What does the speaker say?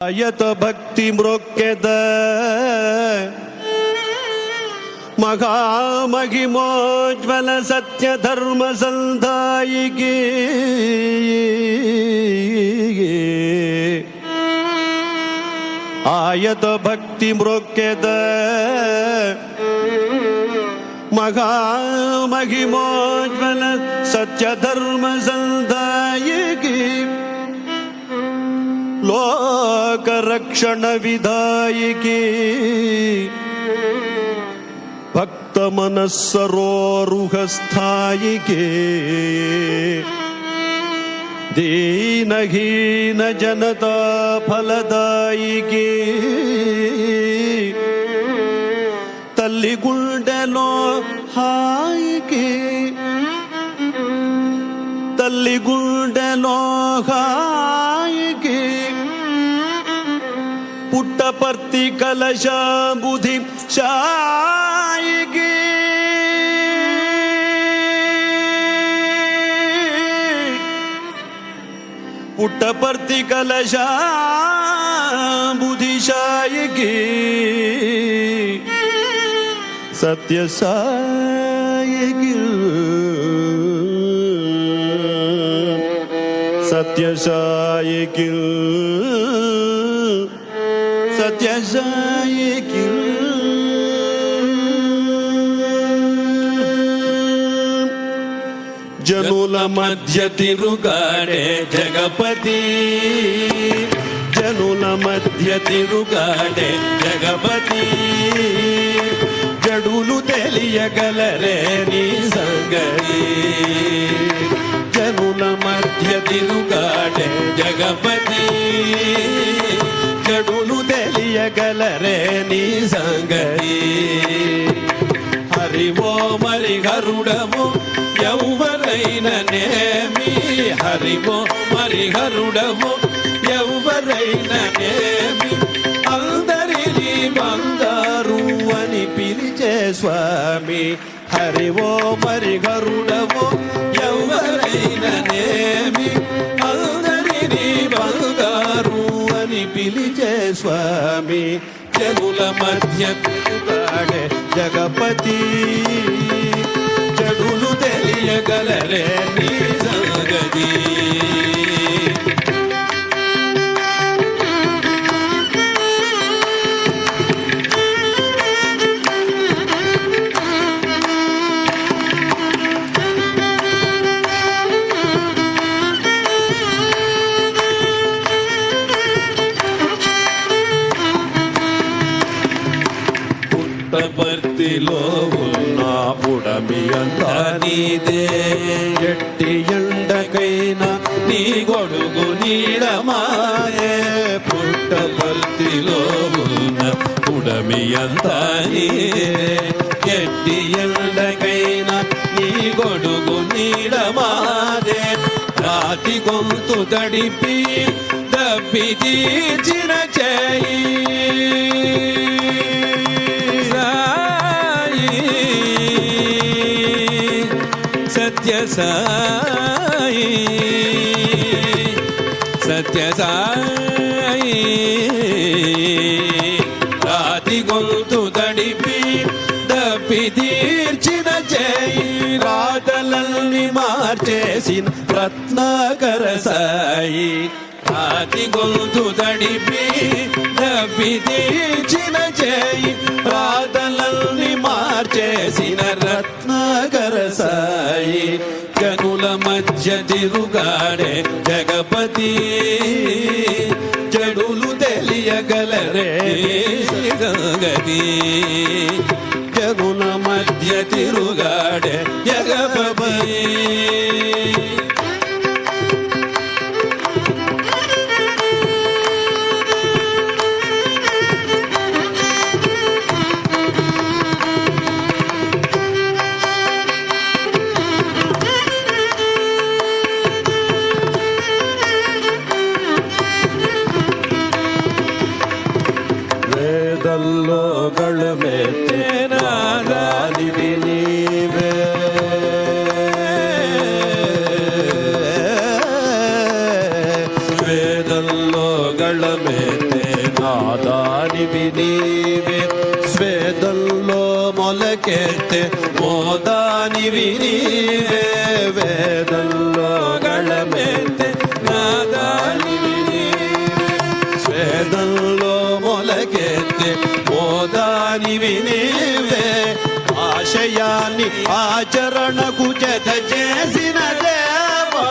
ಯತ ಭಕ್ತಿ ಮೃಕ್ಯದ ಮಹಾಮಹಿಮೋಜ್ವಲ ಸತ್ಯ ಧರ್ಮ ಸಂಧಾಯಿಗೆ ಆಯತ ಭಕ್ತಿ ಮೃಕ್ಯದ ಮಹಾಮಹಿಮೋಜ್ವಲ ಸತ್ಯ ಧರ್ಮ ಸಂಧಾಯಿಗೆ ಲೋಕ ರಕ್ಷಣ ವಿಧಾಯಿಕೆ ಭಕ್ತ ಮನಸ್ಸರೋರುಹ ಸ್ಥಾಯಿಕೆ ದೀನಹೀನ ಜನತಾ ಫಲದಾಯಿಕೆ ತಲ್ಲಿಗುಂಡೆಲೋ ಹಾಯಿಕೆ ತಲ್ಲಿಗುಂಡೆಲೋ ಹಾಯಿಕೆ ಪುಟ್ಟಪರ್ತಿ ಕಲಶ ಬುಧಿ ಶಾಯಿಗೆ ಪುಟ್ಟಪರ್ತಿ ಕಲಶ ಬುಧಿ ಶಾಯಿಗೆ ಸತ್ಯ ಸಾಯಿಗೆ ಸತ್ಯ ಸಾಯಿಗೆ ಸತ್ಯ ಸಾಯಿಗೆ ಜನುಲ ಮಧ್ಯ ತಿರುಗಾಡೆ ಜಗಪತಿ ಜನುಲ ಮಧ್ಯ ತಿರುಗಾಡೆ ಜಗಪತಿ ಜಡುಲು తెలియగలరే నీ సంగతి జనుల మధ్య తిరుగాడే జగపతి జడులు తెలియగలరే నీ సంగతి హరివో మరి గరుడము ఎవరైనా నేమి హరివో మరి గరుడము ఎవరైనా నేమి అందరినీ బంగారు అని పిలిచే స్వామి హరివో మరి గరుడము ఎవరైనా నేమి అందరినీ బంగారు అని పిలిచే స్వామి జనుల మధ్య తిరుగాడే జగపతి జడులు తెలియగలరే నీ సంగతి పుట్టపర్తిలో ఉన్న పుడమి అంతా నీదే ఎట్టి ఎండకైనా నీ గొడుగు నీడమాయే పుట్టపర్తిలో ఉన్న పుడమి అంతా నీదే ఎట్టి ఎండకైనా నీ గొడుగు నీడమాదే రాతి గొంతు తడిపి దప్పి తీర్చిన చేయి సత్య సాయి సత్య సాయి రాతి గొంతు తడిపి దప్పి తీర్చిన చేయి రాతలల్ని మార్చేసిన రత్నాకర సాయి రాతి గొంతు తడిపి దప్పి తీర్చిన చేయి రాతలల్ని మార్చేసిన రత్నాకర సాయి జనుల మధ్య తిరుగాడే జగపతి జడులు తెలియగలరే సంగతి జనుల మధ్య తిరుగాడే జగపతి ವೇದಲ್ಲೋ ಗಳಮೆತ್ತೇನಾದಿವಿ ನೀವೇ ವೇದಲ್ಲೋ ಗಳಮೆತ್ತೆ నాదానివి నీవే స్వేదంలో మొలకెత్తే మోదానివి నీవే వేదంలో గళమెత్తే నాదానివి నీవే స్వేదంలో మొలకెత్తే మోదానివి నీవే ఆశయాన్ని ఆచరణకు జత చేసిన దేవా